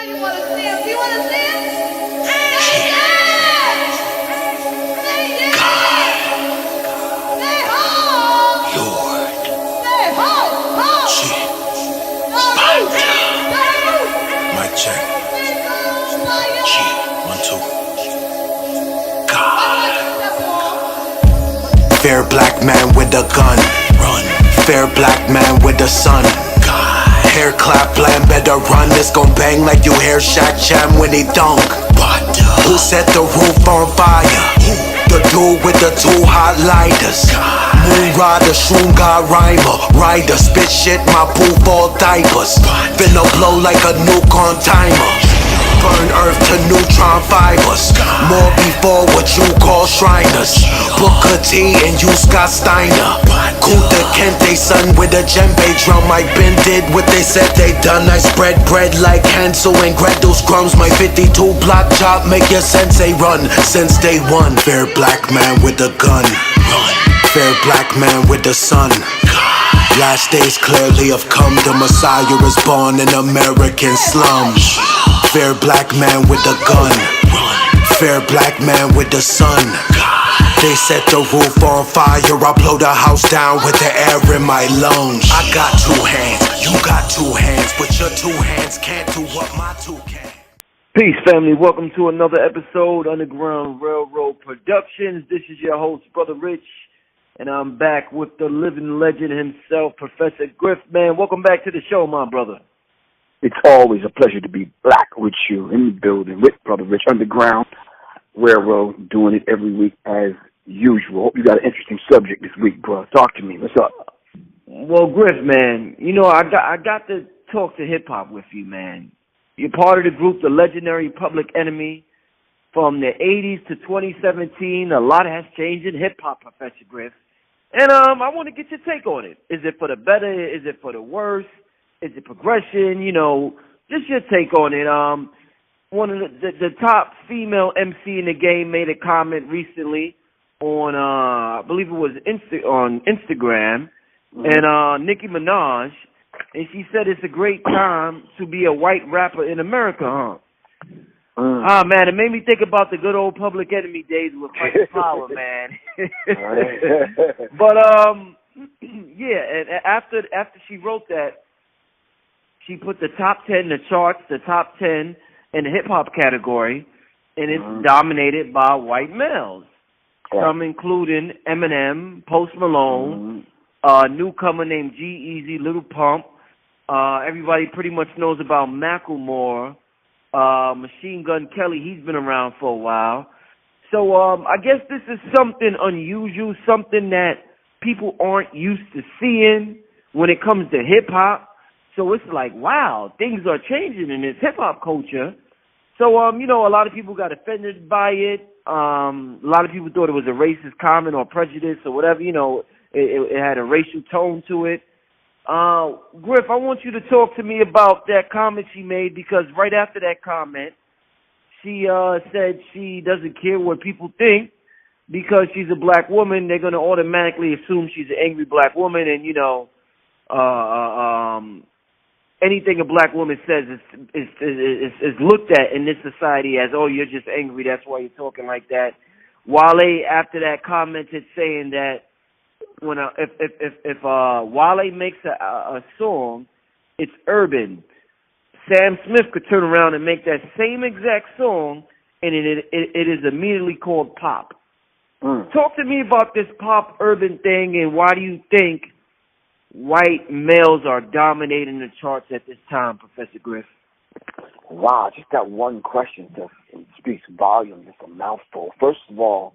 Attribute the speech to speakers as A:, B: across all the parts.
A: You wanna see him? You wanna see him?
B: Mic check. G, 1, 2. God. Fair black man with a gun. Run. Fair black man with the sun. God. Hair clap, bland, better run. It's gon' bang like you hear Shaq Jam when he dunk. Who set the roof on fire? The dude with the two hot lighters. Moon rider, shroom god rhymer. Rider, spit shit, my poof all diapers. Finna blow like a nuke on timer. Burn earth to neutron fibers. More before what you call Shriners. Booker T and you Scott Steiner. Kuta Kente son with a djembe drum. I been did what they said they done. I spread bread like Hansel and Gretel's crumbs. My 52 block job make your sensei run. Since day one, fair black man with a gun. Fair black man with the sun. Last days clearly have come. The Messiah is born in American slums. Fair black man with a gun. Fair black man with the sun. They set the roof on fire. I blow the house down with the air in my lungs. I got two hands, you got two hands, but your two hands can't do what my two can.
C: Peace, family. Welcome to another episode, Underground Railroad Productions. This is your host, Brother Rich, and I'm back with the living legend himself, Professor Griff. Man, welcome back to the show, my brother.
D: It's always a pleasure to be back with you in the building with Brother Rich, Underground Railroad, doing it every week as usual. Hope you got an interesting subject this week, bro. Talk to me. What's up?
C: Well, Griff, man, you know, I got to talk to hip-hop with you, man. You're part of the group, the legendary Public Enemy. From the 80s to 2017, a lot has changed in hip-hop, Professor Griff. And I want to get your take on it. Is it for the better? Is it for the worse? Is it progression? You know, just your take on it. One of the top female MC in the game made a comment recently on, I believe it was on Instagram, and Nicki Minaj, and she said it's a great time to be a white rapper in America, huh? Ah, man, it made me think about the good old Public Enemy days with Fight Power, man. But, yeah, and after she wrote that, she put the top 10 in the charts, the top 10 in the hip-hop category, and it's dominated by white males. Some including Eminem, Post Malone, a newcomer named G-Eazy, Little Pump. Everybody pretty much knows about Macklemore. Machine Gun Kelly, he's been around for a while. So I guess this is something unusual, something that people aren't used to seeing when it comes to hip-hop. So it's like, wow, things are changing in this hip-hop culture. So, you know, a lot of people got offended by it. A lot of people thought it was a racist comment or prejudice or whatever. You know, it had a racial tone to it. Griff, I want you to talk to me about that comment she made, because right after that comment, she said she doesn't care what people think because she's a black woman. They're going to automatically assume she's an angry black woman, and, you know, anything a black woman says is looked at in this society as, oh, you're just angry, that's why you're talking like that. Wale, after that, commented saying that when if Wale makes a song, it's urban. Sam Smith could turn around and make that same exact song, and it is immediately called pop. Talk to me about this pop urban thing, and why do you think white males are dominating the charts at this time, Professor Griff?
D: Wow, just that one question speaks volumes. It's a mouthful. First of all,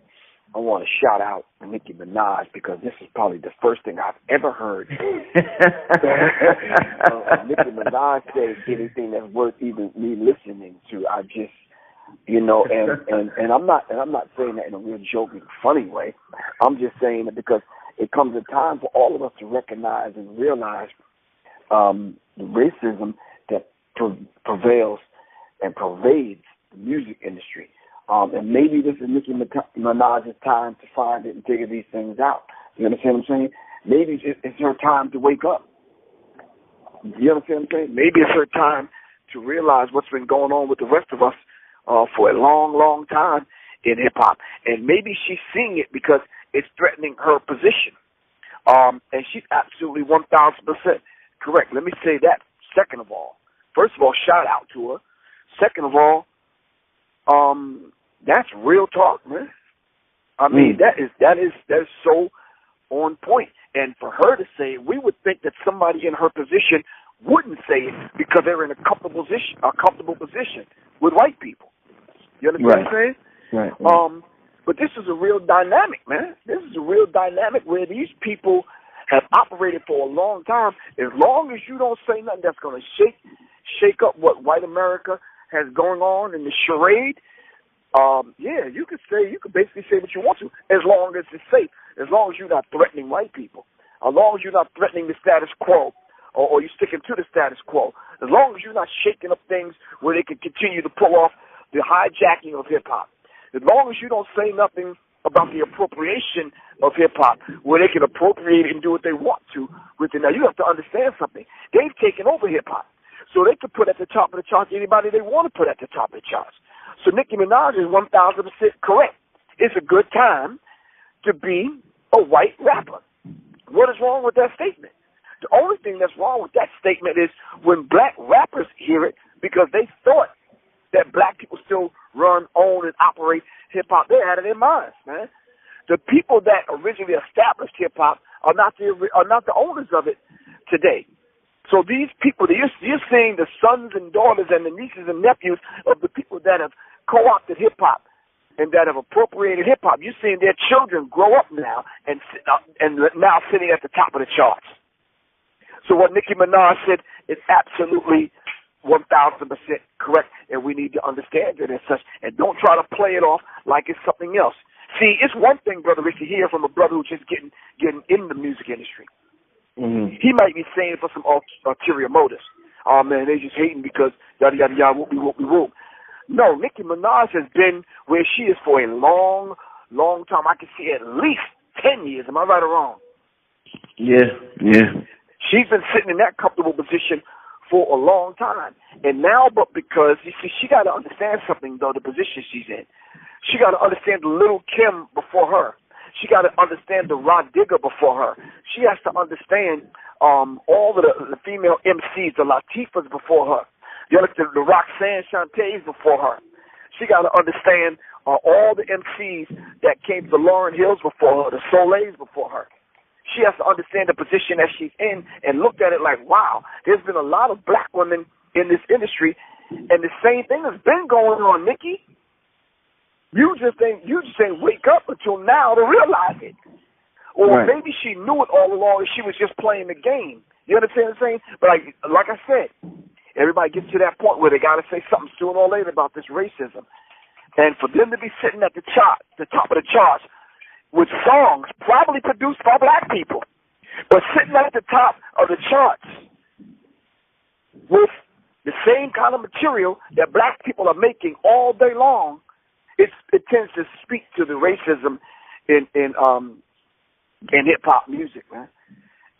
D: I want to shout out Nicki Minaj, because this is probably the first thing I've ever heard. Nicki Minaj says anything that's worth even me listening to. I just, you know, and I'm not saying that in a real joking, funny way. I'm just saying that because it comes a time for all of us to recognize and realize the racism that prevails and pervades the music industry. And maybe this is Nicki Minaj's time to find it and figure these things out. You understand what I'm saying? Maybe it's her time to wake up. You understand what I'm saying? Maybe it's her time to realize what's been going on with the rest of us for a long, long time in hip-hop. And maybe she's seeing it because it's threatening her position. And she's absolutely 1,000% correct. Let me say that, second of all. First of all, shout out to her. Second of all, that's real talk, man. I mean, that is so on point. And for her to say it, we would think that somebody in her position wouldn't say it because they're in a comfortable position with white people. You understand what I'm saying?
C: Right.
D: But this is a real dynamic, man. This is a real dynamic where these people have operated for a long time. As long as you don't say nothing that's going to shake up what white America has going on in the charade, you could basically say what you want to, as long as it's safe, as long as you're not threatening white people, as long as you're not threatening the status quo, or you're sticking to the status quo, as long as you're not shaking up things where they can continue to pull off the hijacking of hip-hop, as long as you don't say nothing about the appropriation of hip-hop, where they can appropriate it and do what they want to with it. Now, you have to understand something. They've taken over hip-hop, so they can put at the top of the charts anybody they want to put at the top of the charts. So Nicki Minaj is 1,000% correct. It's a good time to be a white rapper. What is wrong with that statement? The only thing that's wrong with that statement is when black rappers hear it because they thought that black people still run, own, and operate hip-hop. They're out of their minds, man. The people that originally established hip-hop are not the owners of it today. So these people, you're seeing the sons and daughters and the nieces and nephews of the people that have co-opted hip-hop and that have appropriated hip-hop. You're seeing their children grow up now and now sitting at the top of the charts. So what Nicki Minaj said is absolutely 1,000% correct, and we need to understand it as such, and don't try to play it off like it's something else. See, it's one thing, Brother Rich, to hear from a brother who's just getting in the music industry. Mm-hmm. He might be saying it for some ulterior motives. Oh, man, they just hating because yada, yada, yada, whoop, whoop. No, Nicki Minaj has been where she is for a long, long time. I can see at least 10 years. Am I right or wrong?
C: Yeah.
D: She's been sitting in that comfortable position for a long time. And now, but because, you see, she got to understand something, though, the position she's in. She got to understand the Little Kim before her. She got to understand the Rod Digger before her. She has to understand all of the female MCs, the Latifahs before her. You understand the Roxanne Shantays before her. She got to understand all the MCs that came to Lauryn Hills before her, the Soleils before her. She has to understand the position that she's in and look at it like, wow, there's been a lot of black women in this industry, and the same thing has been going on, Nikki. You just ain't wake up until now to realize it. Or maybe she knew it all along and she was just playing the game. You understand what I'm saying? But like I said, everybody gets to that point where they got to say something sooner or later about this racism. And for them to be sitting at the top of the charts, with songs probably produced by black people, but sitting at the top of the charts with the same kind of material that black people are making all day long, it tends to speak to the racism in hip-hop music, man.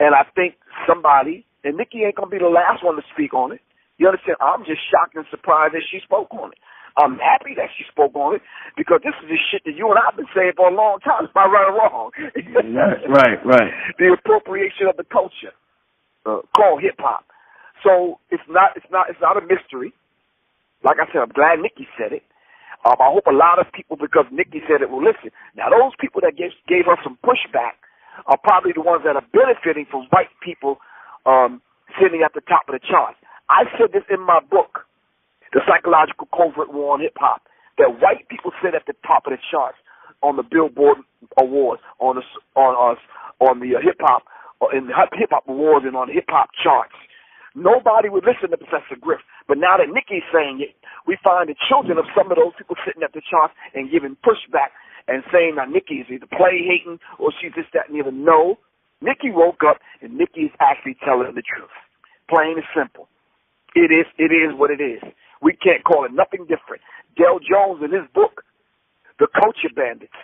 D: And I think somebody, and Nikki ain't going to be the last one to speak on it. You understand? I'm just shocked and surprised that she spoke on it. I'm happy that she spoke on it because this is the shit that you and I have been saying for a long time. Am I right or wrong?
C: Right.
D: The appropriation of the culture called hip hop. So it's not a mystery. Like I said, I'm glad Nikki said it. I hope a lot of people, because Nikki said it, will listen. Now those people that gave her some pushback are probably the ones that are benefiting from white people sitting at the top of the charts. I said this in my book, The Psychological Covert War on Hip-Hop, that white people sit at the top of the charts on the Billboard Awards, on the hip-hop, in the hip-hop awards and on the hip-hop charts. Nobody would listen to Professor Griff. But now that Nikki's saying it, we find the children of some of those people sitting at the charts and giving pushback and saying that Nikki is either play-hating or she's this, that, and the other. No. Nikki woke up, and Nikki is actually telling the truth. Plain and simple. It is what it is. We can't call it nothing different. Del Jones, in his book, The Culture Bandits,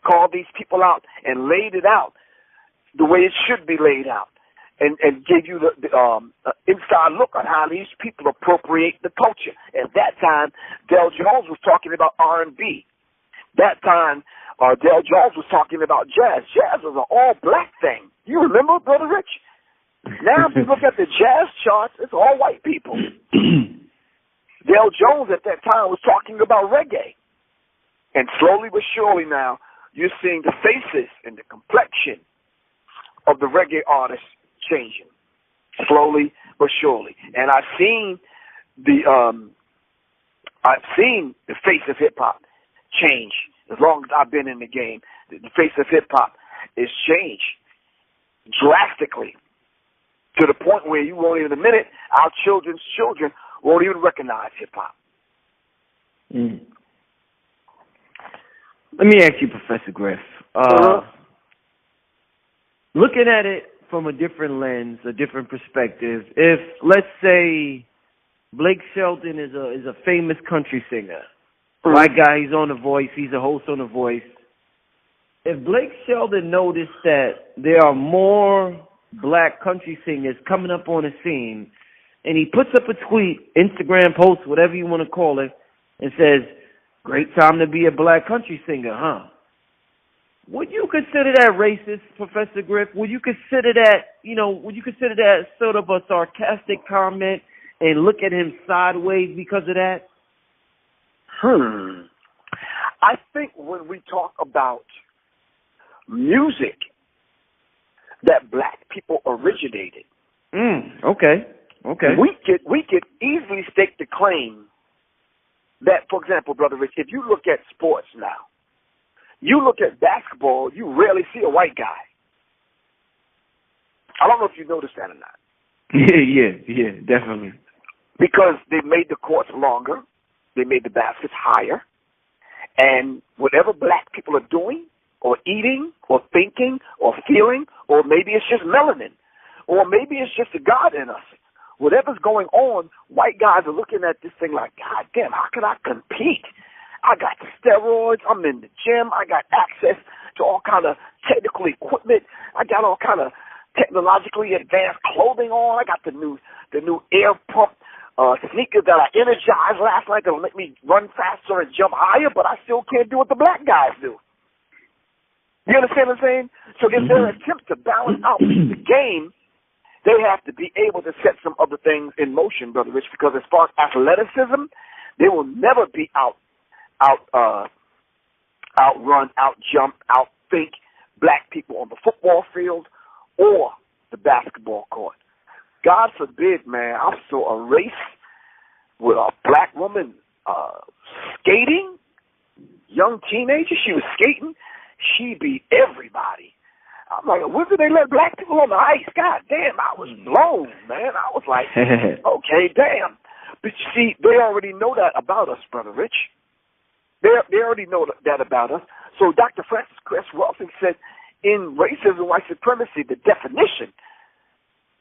D: called these people out and laid it out the way it should be laid out. and give you the inside look on how these people appropriate the culture. At that time, Del Jones was talking about R&B. That time, Del Jones was talking about jazz. Jazz was an all-black thing. You remember, Brother Rich? Now, if you look at the jazz charts, it's all white people. Del Jones at that time was talking about reggae. And slowly but surely now, you're seeing the faces and the complexion of the reggae artists changing. Slowly but surely. And I've seen the face of hip-hop change. As long as I've been in the game, the face of hip-hop is changed drastically to the point where you won't even admit it. Our children's children won't even recognize hip-hop.
C: Mm. Let me ask you, Professor Griff. Looking at it from a different lens, a different perspective, if, let's say, Blake Shelton is a famous country singer, white guy, he's on The Voice, he's a host on The Voice. If Blake Shelton noticed that there are more black country singers coming up on the scene, and he puts up a tweet, Instagram post, whatever you want to call it, and says, "Great time to be a black country singer, huh?" Would you consider that racist, Professor Griff? Would you consider that sort of a sarcastic comment and look at him sideways because of that?
D: I think when we talk about music that black people originated,
C: okay.
D: we could easily stake the claim that, for example, Brother Rich, if you look at sports now, you look at basketball, you rarely see a white guy. I don't know if you noticed that or not.
C: Yeah, definitely.
D: Because they made the courts longer, they made the baskets higher, and whatever black people are doing, or eating, or thinking, or feeling, or maybe it's just melanin, or maybe it's just the God in us. Whatever's going on, white guys are looking at this thing like, God damn, how can I compete? I got steroids, I'm in the gym, I got access to all kind of technical equipment, I got all kind of technologically advanced clothing on, I got the new air pump sneakers that I energized last night that'll make me run faster and jump higher, but I still can't do what the black guys do. You understand what I'm saying? So if they're an attempt to balance out the game, they have to be able to set some other things in motion, Brother Rich, because as far as athleticism, they will never be outrun, outjump, outthink black people on the football field or the basketball court. God forbid, man, I saw a race with a black woman skating, young teenager. She was skating. She beat everybody. I'm like, when did they let black people on the ice? God damn, I was blown, man. I was like, okay, damn. But you see, they already know that about us, Brother Rich. They already know that about us. So Dr. Frances Cress Welsing said, in racism, white supremacy, the definition,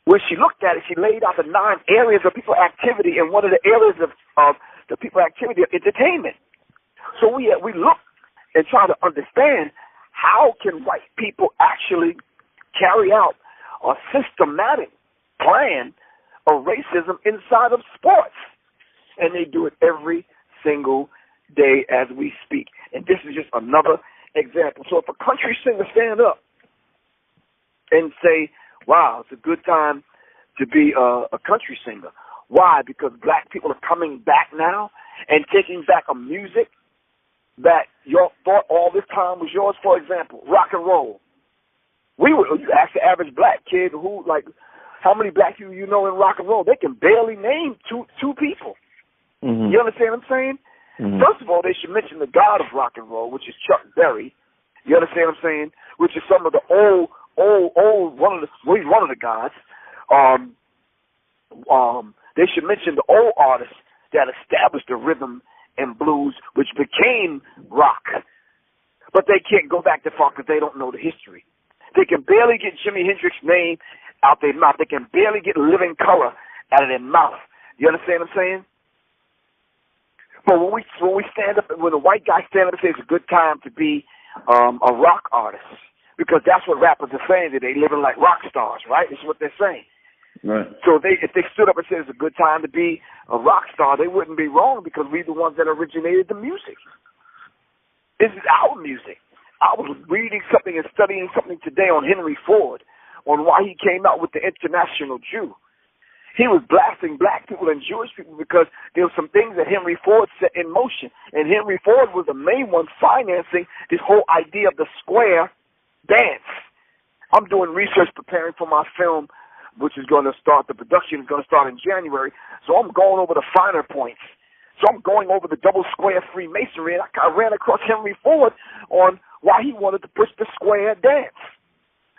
D: when she looked at it, she laid out the 9 areas of people activity, and one of the areas of the people activity of entertainment. So we look and try to understand how can white people actually carry out a systematic plan of racism inside of sports. And they do it every single day as we speak. And this is just another example. So if a country singer stand up and say, wow, it's a good time to be a country singer. Why? Because black people are coming back now and taking back a music that you thought all this time was yours. For example, rock and roll. You ask the average black kid how many black people you know in rock and roll, they can barely name two people. Mm-hmm. You understand what I'm saying? Mm-hmm. First of all, they should mention the god of rock and roll, which is Chuck Berry. You understand what I'm saying? Which is some of the old he's one of the gods. They should mention the old artists that established the rhythm and blues, which became rock. But they can't go back that far because they don't know the history. They can barely get Jimi Hendrix's name out their mouth. They can barely get Living Color out of their mouth. You understand what I'm saying? But when we stand up, when a white guy stand up and says it's a good time to be a rock artist, because that's what rappers are saying today, living like rock stars, right? That's what they're saying.
E: Right.
D: So if they stood up and said it's a good time to be a rock star, they wouldn't be wrong because we're the ones that originated the music. This is our music. I was reading something and studying something today on Henry Ford, on why he came out with the International Jew. He was blasting black people and Jewish people because there were some things that Henry Ford set in motion. And Henry Ford was the main one financing this whole idea of the square dance. I'm doing research preparing for my film, which is going to start, the production is going to start in January. So I'm going over the finer points. So I'm going over the double square Freemasonry, and I ran across Henry Ford on why he wanted to push the square dance.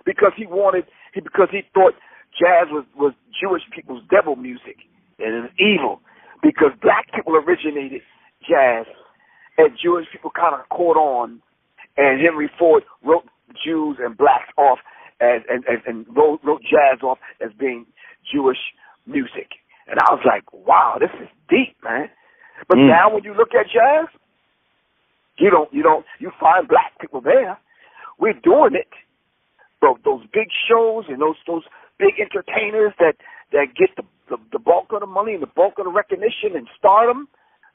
D: Because he thought jazz was Jewish people's devil music, and it was evil, because black people originated jazz, and Jewish people kind of caught on, and Henry Ford wrote Jews and blacks off as and wrote jazz off as being Jewish music. And I was like, wow, this is deep, man. But now when you look at jazz, you find black people there. We're doing it. Those big shows and those big entertainers that get the bulk of the money and the bulk of the recognition and stardom,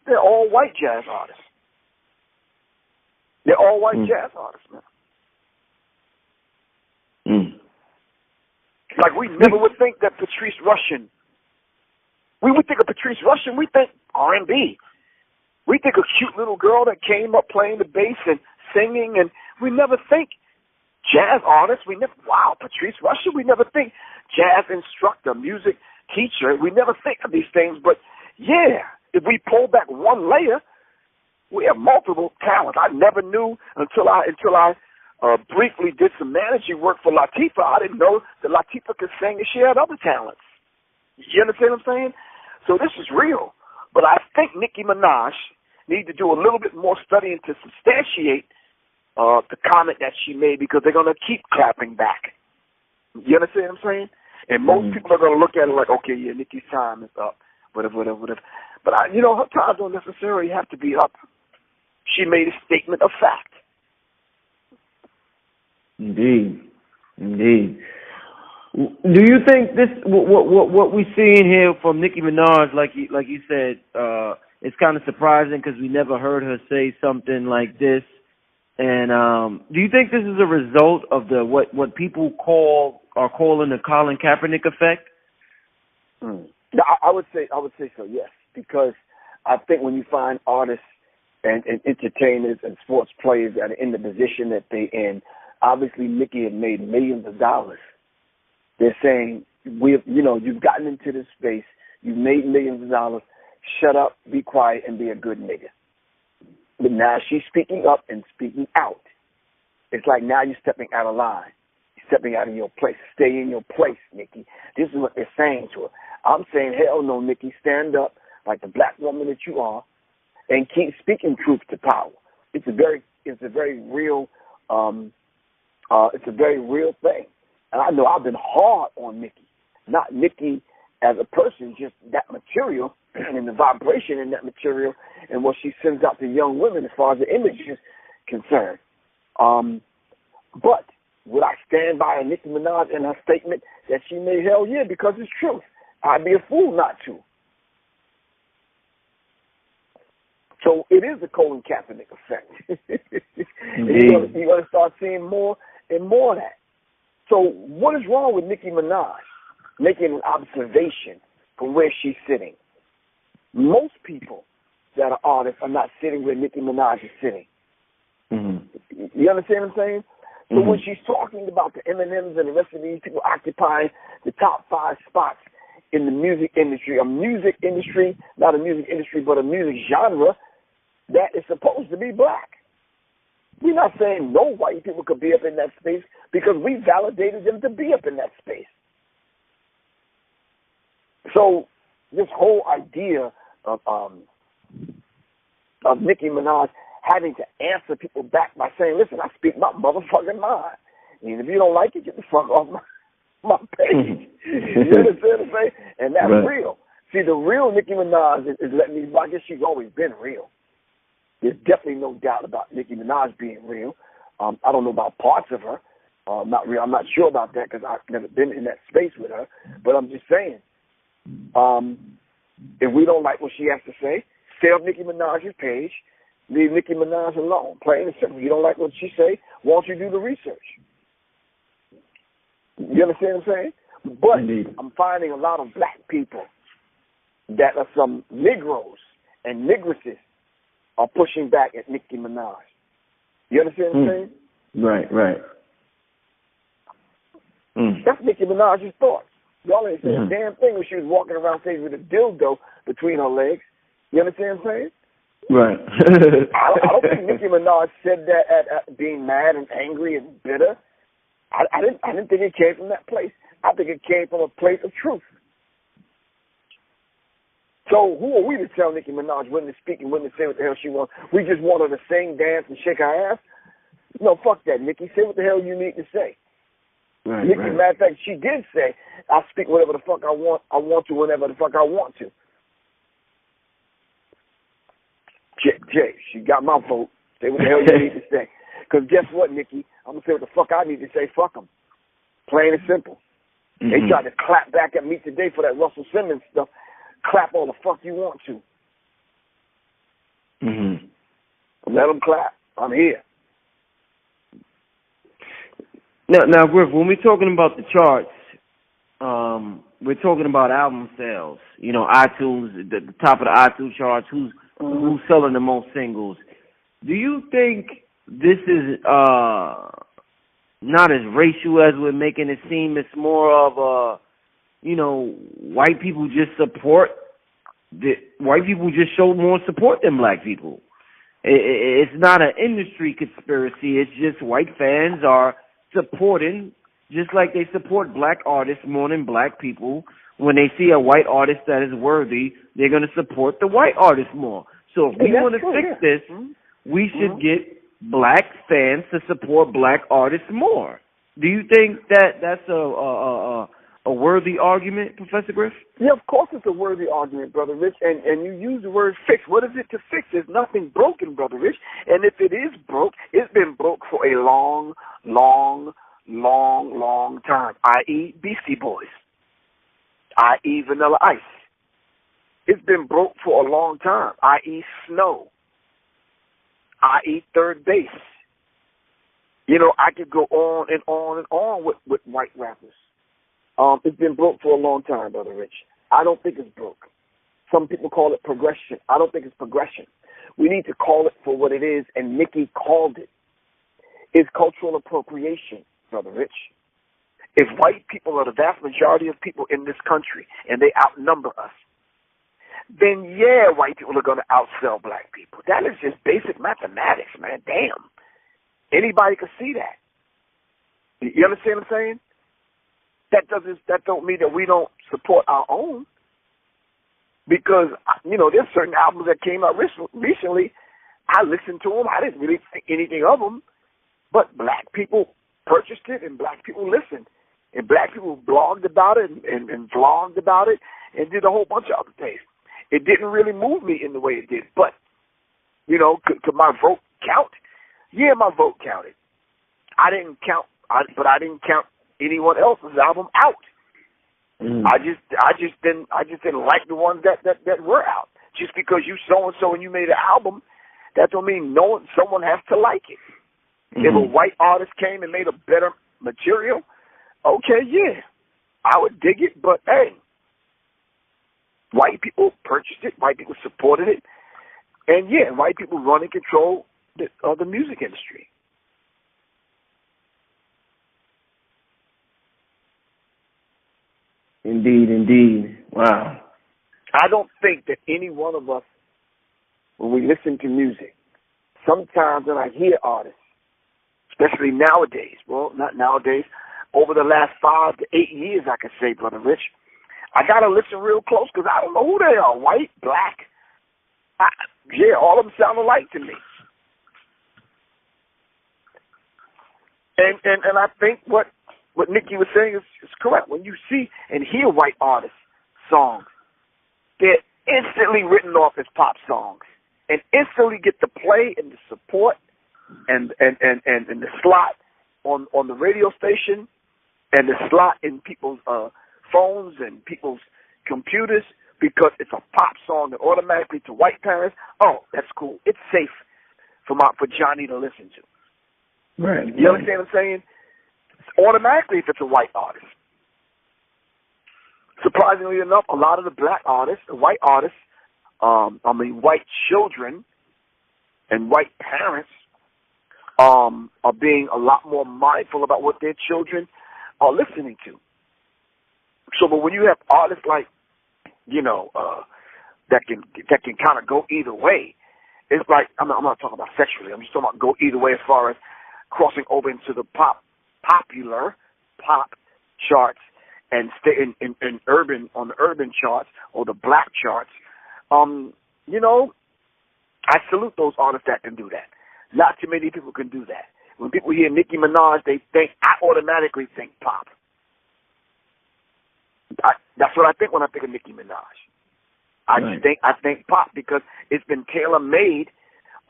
D: they're all white jazz artists. They're all white jazz artists, man. Like, we never would think that Patrice Rushen, we would think of Patrice Rushen, we think R&B. We think a cute little girl that came up playing the bass and singing, and we never think jazz artist. Wow, Patrice Rushen. We never think jazz instructor, music teacher. We never think of these things. But yeah, if we pull back one layer, we have multiple talents. I never knew until I briefly did some managing work for Latifah. I didn't know that Latifah could sing and she had other talents. You understand what I'm saying? So this is real. But I think Nicki Minaj needs to do a little bit more studying to substantiate the comment that she made, because they're going to keep clapping back. You understand what I'm saying? And most people are going to look at it like, okay, yeah, Nicki's time is up, whatever. But, her time don't necessarily have to be up. She made a statement of fact.
C: Indeed. Do you think this, what we're seeing here from Nicki Minaj, like you said, it's kind of surprising because we never heard her say something like this? And do you think this is a result of the what people are calling the Colin Kaepernick effect?
D: No, I would say so, yes, because I think when you find artists and entertainers and sports players that are in the position that they're in, obviously Nicki had made millions of dollars. They're saying, you've gotten into this space, you've made millions of dollars, shut up, be quiet, and be a good nigga. But now she's speaking up and speaking out. It's like now you're stepping out of line. You're stepping out of your place. Stay in your place, Nicki. This is what they're saying to her. I'm saying, hell no, Nicki, stand up like the black woman that you are and keep speaking truth to power. It's a very real thing. And I know I've been hard on Nicki. Not Nicki as a person, just that material and the vibration in that material and what she sends out to young women as far as the image is concerned. But would I stand by a Nicki Minaj in her statement that she made? Hell yeah, because it's truth. I'd be a fool not to. So it is the Colin Kaepernick effect. You're going to start seeing more and more of that. So what is wrong with Nicki Minaj making an observation from where she's sitting? Most people that are artists are not sitting where Nicki Minaj is sitting. You understand what I'm saying? So when she's talking about the Eminems and the rest of these people occupying the top 5 spots in the music industry, not a music industry, but a music genre that is supposed to be black. We're not saying no white people could be up in that space because we validated them to be up in that space. So this whole idea of Nicki Minaj having to answer people back by saying, listen, I speak my motherfucking mind. And if you don't like it, get the fuck off my page. You understand what I'm saying? And that's real. See, the real Nicki Minaj is letting me, I guess she's always been real. There's definitely no doubt about Nicki Minaj being real. I don't know about parts of her, I'm not sure about that because I've never been in that space with her. But I'm just saying, if we don't like what she has to say, stay off Nicki Minaj's page. Leave Nicki Minaj alone. Plain and simple. You don't like what she say, why don't you do the research? You understand what I'm saying? But
C: Indeed.
D: I'm finding a lot of black people that are some Negroes and Negresses are pushing back at Nicki Minaj. You understand what I'm saying?
C: Right.
D: That's Nicki Minaj's thoughts. Y'all ain't saying a damn thing when she was walking around stage with a dildo between her legs. You understand what I'm saying?
C: Right.
D: I don't think Nicki Minaj said that at being mad and angry and bitter. I didn't think it came from that place. I think it came from a place of truth. So who are we to tell Nicki Minaj when to speak and when to say what the hell she wants? We just want her to sing, dance, and shake her ass? No, fuck that, Nicki. Say what the hell you need to say.
C: Right,
D: Nicki,
C: right.
D: matter of fact, she did say, I'll speak whatever the fuck I want to whenever the fuck I want to. Jay, she got my vote. Say what the hell you need to say. Because guess what, Nicki? I'm going to say what the fuck I need to say. Fuck them. Plain and simple. They tried to clap back at me today for that Russell Simmons stuff. Clap all the fuck you want to. Let them clap. I'm here.
C: Now, Griff, when we're talking about the charts, we're talking about album sales. You know, iTunes, the top of the iTunes charts, who's selling the most singles. Do you think this is not as racial as we're making it seem? It's more of white people just show more support than black people. It's not an industry conspiracy. It's just white fans are supporting, just like they support black artists more than black people. When they see a white artist that is worthy, they're going to support the white artist more. So if we want to fix this, we should get black fans to support black artists more. Do you think that's a worthy argument, Professor Griff?
D: Yeah, of course it's a worthy argument, Brother Rich. And you use the word fix. What is it to fix? There's nothing broken, Brother Rich. And if it is broke, it's been broke for a long time, i.e. Beastie Boys, i.e. Vanilla Ice. It's been broke for a long time, i.e. Snow, i.e. Third Base. You know, I could go on and on and on with white rappers. It's been broke for a long time, Brother Rich. I don't think it's broke. Some people call it progression. I don't think it's progression. We need to call it for what it is, and Nicki called it. It's cultural appropriation, Brother Rich. If white people are the vast majority of people in this country and they outnumber us, then yeah, white people are going to outsell black people. That is just basic mathematics, man. Damn. Anybody can see that. You understand what I'm saying? That don't mean that we don't support our own. Because, you know, there's certain albums that came out recently. I listened to them. I didn't really think anything of them. But black people purchased it and black people listened. And black people blogged about it and vlogged about it and did a whole bunch of other things. It didn't really move me in the way it did. But, you know, could my vote count? Yeah, my vote counted. I didn't count anyone else's album out. I just didn't like the ones that were out. Just because you so and you made an album, that don't mean someone has to like it. If a white artist came and made a better material, okay, yeah, I would dig it. But hey, white people purchased it, white people supported it, and yeah, white people run and control the music industry.
C: Indeed. Wow.
D: I don't think that any one of us, when we listen to music, sometimes when I hear artists, especially nowadays, well, not nowadays, over the last 5 to 8 years, I could say, Brother Rich, I got to listen real close because I don't know who they are, white, black. All of them sound alike to me. And I think what Nicki was saying is correct. When you see and hear white artists' songs, they're instantly written off as pop songs and instantly get the play and the support and the slot on the radio station and the slot in people's phones and people's computers because it's a pop song that automatically to white parents, oh, that's cool. It's safe for Johnny to listen to.
C: Right.
D: You understand what I'm saying? Automatically if it's a white artist. Surprisingly enough, a lot of the black artists, the white artists, white children and white parents are being a lot more mindful about what their children are listening to. So, but when you have artists like, that can kind of go either way, it's like, I'm not talking about sexually, I'm just talking about go either way as far as crossing over into the popular pop charts and stay in urban, on the urban charts or the black charts. I salute those artists that can do that. Not too many people can do that. When people hear Nicki Minaj, I automatically think pop. That's what I think when I think of Nicki Minaj. I think pop because it's been tailor made,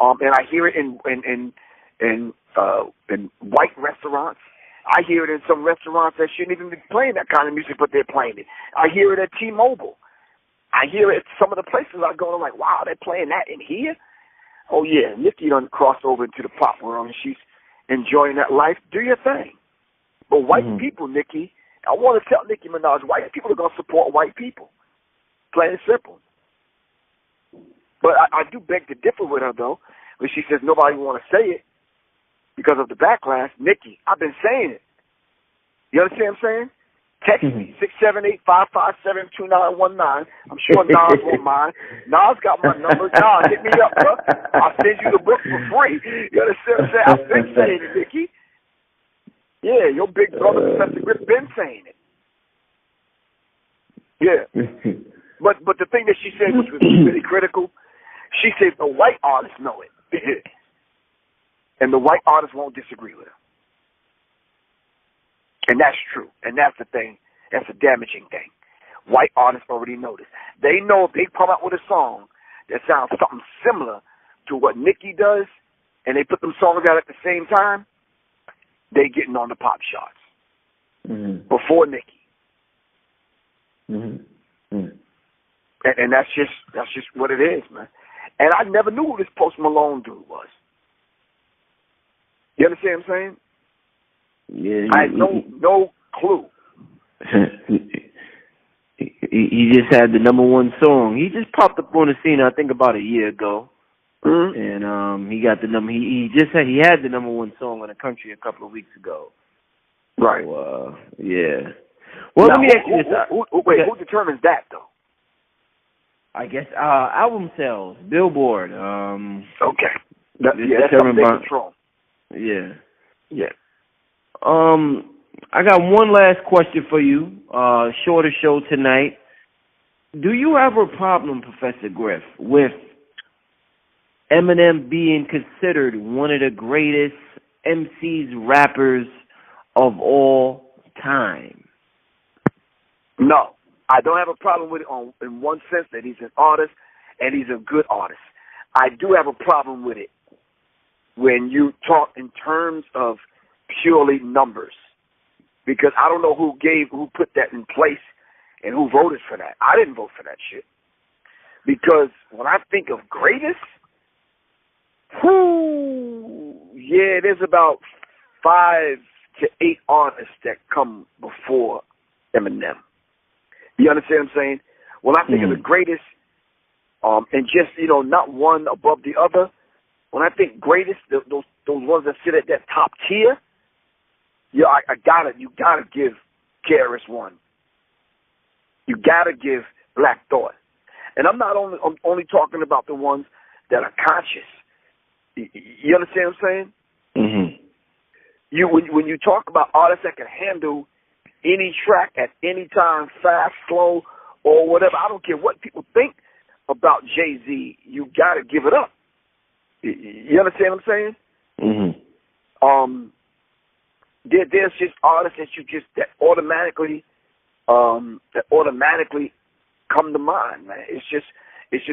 D: and I hear it in white restaurants. I hear it in some restaurants that shouldn't even be playing that kind of music, but they're playing it. I hear it at T-Mobile. I hear it at some of the places I go, and I'm like, wow, they're playing that in here? Oh, yeah, Nicki done crossed over into the pop world, and she's enjoying that life. Do your thing. But white people, Nicki, I want to tell Nicki Minaj, white people are going to support white people. Plain and simple. But I do beg to differ with her, though, when she says nobody want to say it because of the backlash. Nicki, I've been saying it. You understand what I'm saying? Text me, 678-557-2919. I'm sure Nas won't mind. Nas got my number. Nas, hit me up, bro. I'll send you the book for free. You understand what I'm saying? I've been saying it, Nicki. Yeah, your big brother, Professor Griff, been saying it. Yeah. But the thing that she said, which was really critical, she said the white artists know it. And the white artists won't disagree with her. And that's true. And that's the thing. That's a damaging thing. White artists already know this. They know if they come out with a song that sounds something similar to what Nicki does, and they put them songs out at the same time, they getting on the pop charts before Nicki. And that's just what it is, man. And I never knew who this Post Malone dude was. You understand what I'm saying?
C: Yeah,
D: I had no clue.
C: He just had the #1 song. He just popped up on the scene, I think, about a year ago, and he got the number. He had the #1 song in the country a couple of weeks ago.
D: Right.
C: So, yeah. Well,
D: now,
C: let me ask you this.
D: Who determines that though?
C: I guess album sales, Billboard.
D: Okay. That's
C: determined by
D: control.
C: Yeah. Yeah. I got one last question for you. Shorter show tonight. Do you have a problem, Professor Griff, with Eminem being considered one of the greatest MCs, rappers of all time?
D: No, I don't have a problem with it in one sense that he's an artist and he's a good artist. I do have a problem with it when you talk in terms of purely numbers, because I don't know who put that in place and who voted for that. I didn't vote for that shit, because when I think of greatest, there's about 5 to 8 artists that come before Eminem. You understand what I'm saying? When I think of the greatest, and just, not one above the other, when I think greatest, those ones that sit at that top tier, you gotta give KRS One. You gotta give Black Thought. And I'm only talking about the ones that are conscious. You understand what I'm saying? Mm-hmm. When you talk about artists that can handle any track at any time, fast, slow, or whatever, I don't care what people think about Jay-Z, you gotta give it up. You understand what I'm saying? Mm-hmm. There's just artists that automatically come to mind, man. It's just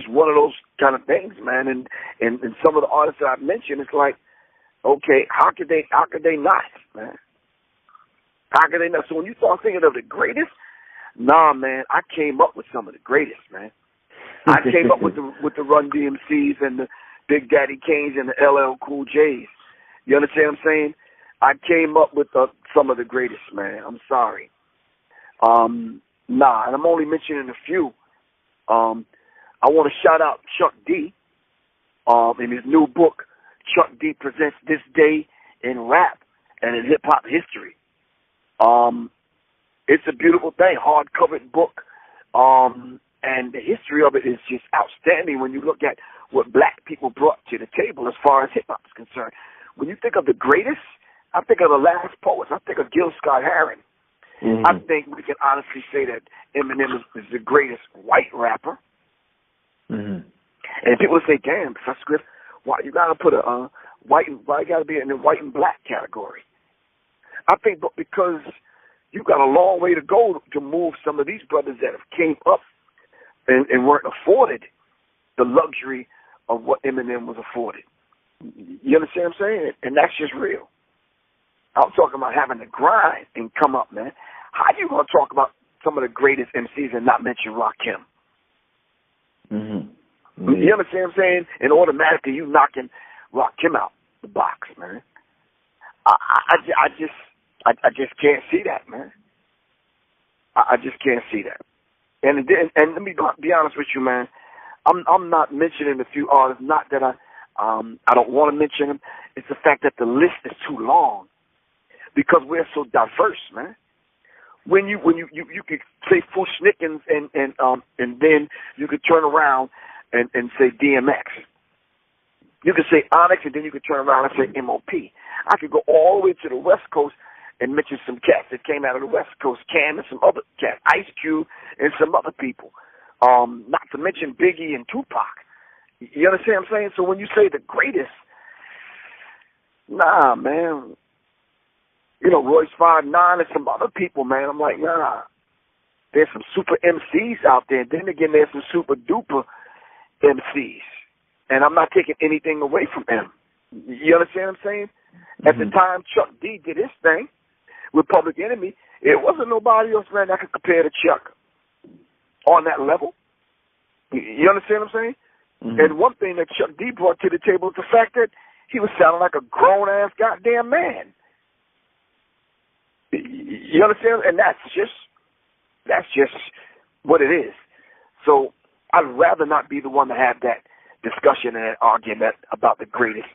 D: one of those kind of things, man. And some of the artists that I've mentioned, it's like Okay, how could they not, man? How could they not? So when you start thinking of the greatest, nah, man, I came up with some of the greatest, man. I came up with the Run DMCs and the Big Daddy Kanes and the LL Cool J's. You understand what I'm saying? I came up with some of the greatest, man. I'm sorry. And I'm only mentioning a few. I want to shout out Chuck D. In his new book, Chuck D Presents This Day in Rap and in Hip Hop History. It's a beautiful thing, hard-covered book. And the history of it is just outstanding when you look at what black people brought to the table as far as hip-hop is concerned. When you think of the greatest, I think of the last poets. I think of Gil Scott-Heron. Mm-hmm. I think we can honestly say that Eminem is the greatest white rapper. Mm-hmm. And people say, damn, Professor Griff, why you got to put why you got to be in the white and black category? I think because you got a long way to go to move some of these brothers that have came up and weren't afforded the luxury of what Eminem was afforded. You understand what I'm saying? And that's just real. I'm talking about having to grind and come up, man. How you going to talk about some of the greatest MCs and not mention Rakim? Mm-hmm. Mm-hmm. You understand what I'm saying? And automatically you knocking Rakim out the box, man. I just can't see that, man. I just can't see that. And let me be honest with you, man. I'm not mentioning a few artists. Not that I don't want to mention them. It's the fact that the list is too long because we're so diverse, man. When you could say Fushnikins and then you could turn around and say DMX. You could say Onyx and then you could turn around and say MOP. I could go all the way to the West Coast and mention some cats that came out of the West Coast, Cam and some other cats, Ice Cube and some other people. Not to mention Biggie and Tupac. You understand what I'm saying? So when you say the greatest, nah, man. You know, Royce 5'9" and some other people, man. I'm like, nah. There's some super MCs out there. And then again, there's some super duper MCs. And I'm not taking anything away from them. You understand what I'm saying? Mm-hmm. At the time Chuck D did his thing with Public Enemy, it wasn't nobody else, man, that could compare to Chuck on that level. You understand what I'm saying? Mm-hmm. And one thing that Chuck D brought to the table is the fact that he was sounding like a grown-ass goddamn man. You understand? And that's just what it is. So I'd rather not be the one to have that discussion and that argument about the greatest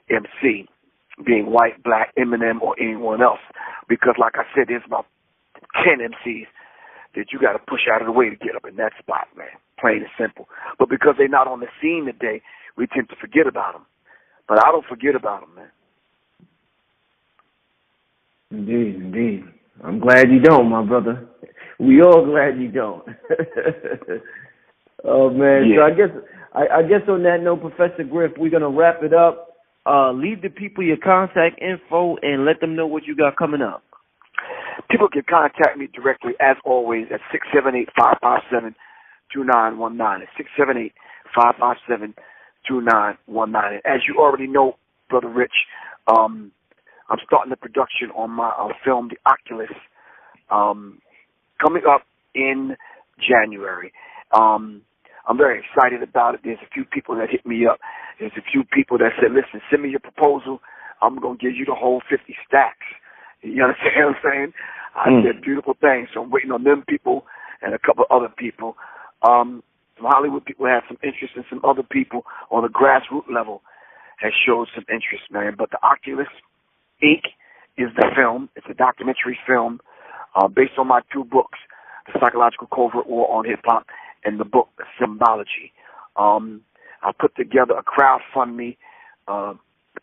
D: MC being white, black, Eminem, or anyone else. Because like I said, there's about 10 MCs that you got to push out of the way to get up in that spot, man. Plain and simple. But because they're not on the scene today, we tend to forget about them. But I don't forget about them, man.
C: Indeed. I'm glad you don't, my brother. We all glad you don't. Oh, man. Yeah. So I guess on that note, Professor Griff, we're going to wrap it up. Leave the people your contact info and let them know what you got coming up.
D: People can contact me directly, as always, at 678-557-2919. It's 678-557-2919. As you already know, Brother Rich, I'm starting the production on my film, The Oculus, coming up in January. I'm very excited about it. There's a few people that hit me up. There's a few people that said, listen, send me your proposal. I'm going to give you the whole 50 stacks. You understand what I'm saying? I said beautiful things. So I'm waiting on them people and a couple other people. Some Hollywood people have some interest, and some other people on the grassroots level has showed some interest, man. But The Oculus Inc. is the film. It's a documentary film based on my two books, The Psychological Covert War on Hip Hop and the book Symbology. I put together a crowdfundme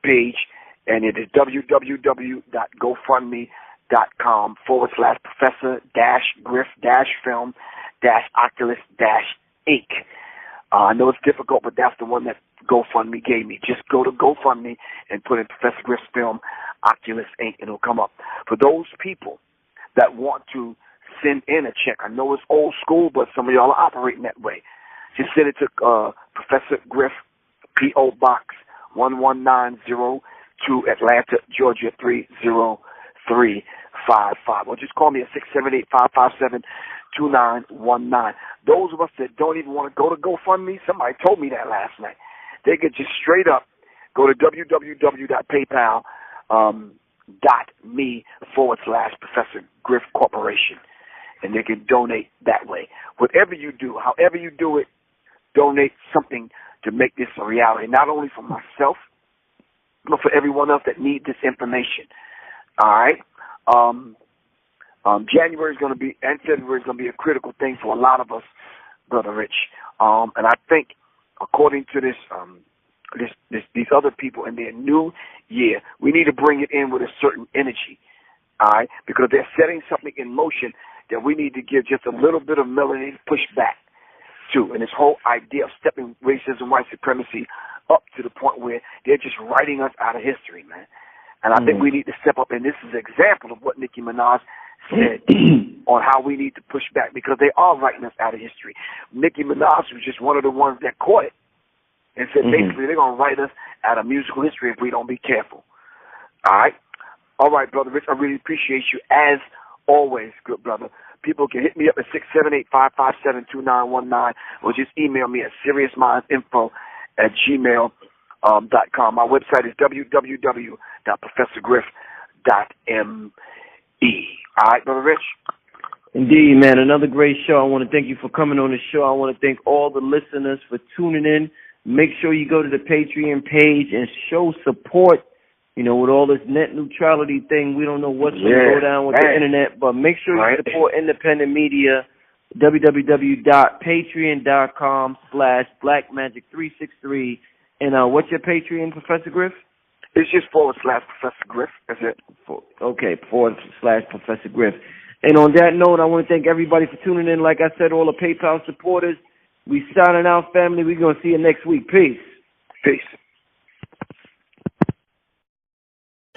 D: page, and it is www.gofundme.com/professor-griff-film-oculus-inc. I know it's difficult, but that's the one that GoFundMe gave me. Just go to GoFundMe and put in Professor Griff's film, Oculus Inc., and it'll come up. For those people that want to send in a check, I know it's old school, but some of y'all are operating that way. Just send it to Professor Griff, P.O. Box 1190, 222 Atlanta, Georgia 30355. Or just call me at 678-557-2919. Those of us that don't even want to go to GoFundMe, somebody told me that last night. They could just straight up go to www.paypal.me/Professor Griff Corporation, and they can donate that way. Whatever you do, however you do it, donate something to make this a reality, not only for myself, but for everyone else that needs this information. All right? January is going to be, and February is going to be a critical thing for a lot of us, Brother Rich. And I think, according to these other people in their new year, we need to bring it in with a certain energy, all right? Because they're setting something in motion that we need to give just a little bit of melody pushback to. And this whole idea of stepping racism, white supremacy up to the point where they're just writing us out of history, man. And I think we need to step up, and this is an example of what Nicki Minaj said on how we need to push back, because they are writing us out of history. Nicki Minaj was just one of the ones that caught it and said basically they're going to write us out of musical history if we don't be careful. All right? All right, Brother Rich, I really appreciate you as always, good brother. People can hit me up at 678-557-2919 or just email me at seriousmindsinfo@gmail.com. My website is www.professorgriff.me. All right, Brother Rich?
C: Indeed, man. Another great show. I want to thank you for coming on the show. I want to thank all the listeners for tuning in. Make sure you go to the Patreon page and show support. You know, with all this net neutrality thing, we don't know what's going to go down with the internet, but make sure you support independent media. www.patreon.com/blackmagic363. And what's your Patreon, Professor Griff?
D: It's just /Professor Griff. That's it.
C: Okay, /Professor Griff. And on that note, I want to thank everybody for tuning in. Like I said, all the PayPal supporters, we signing out, family. We're going to see you next week. Peace.
D: Peace.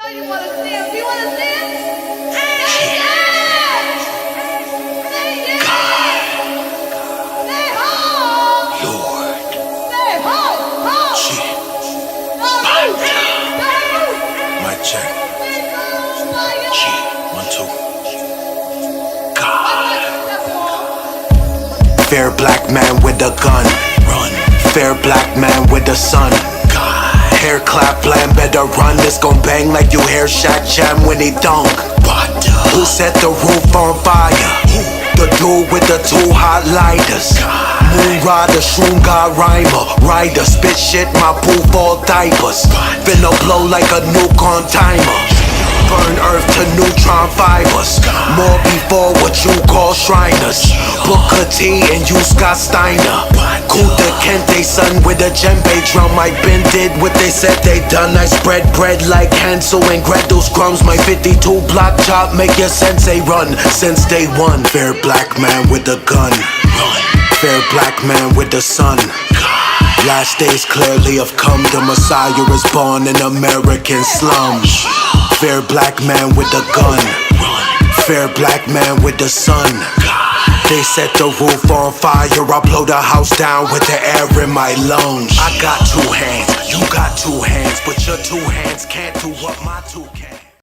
A: So you want to see him? You want to see him? Say yes! Say yes! Say ho!
B: Lord.
A: Say ho! Ho!
B: Shit. Mic check. Shit. 1, 2. God. Fair black man with a gun. Run. Fair black man with the sun. God. Hair clap plan, better run. This gon' bang like you hear Shaq Jam when he dunk. Who set the roof on fire? The dude with the 2 hot lighters. Moon rider, shroom god rhymer. Rider, spit shit, my poof all diapers. Finna blow like a nuke on timer. Burn earth to neutron fibers. More before what you call Shriners. Booker T and you Scott Steiner. Kuta Kente son with a djembe drum. I been did what they said they done. I spread bread like Hansel and Gretel's crumbs. My 52 block chop make your sensei run. Since day one, fair black man with a gun. Fair black man with the sun. Last days clearly have come. The Messiah is born in American slums. Fair black man with a gun. Fair black man with the sun. They set the roof on fire. I blow the house down with the air in my lungs. I got 2 hands, you got 2 hands, but your 2 hands can't do what my 2 can.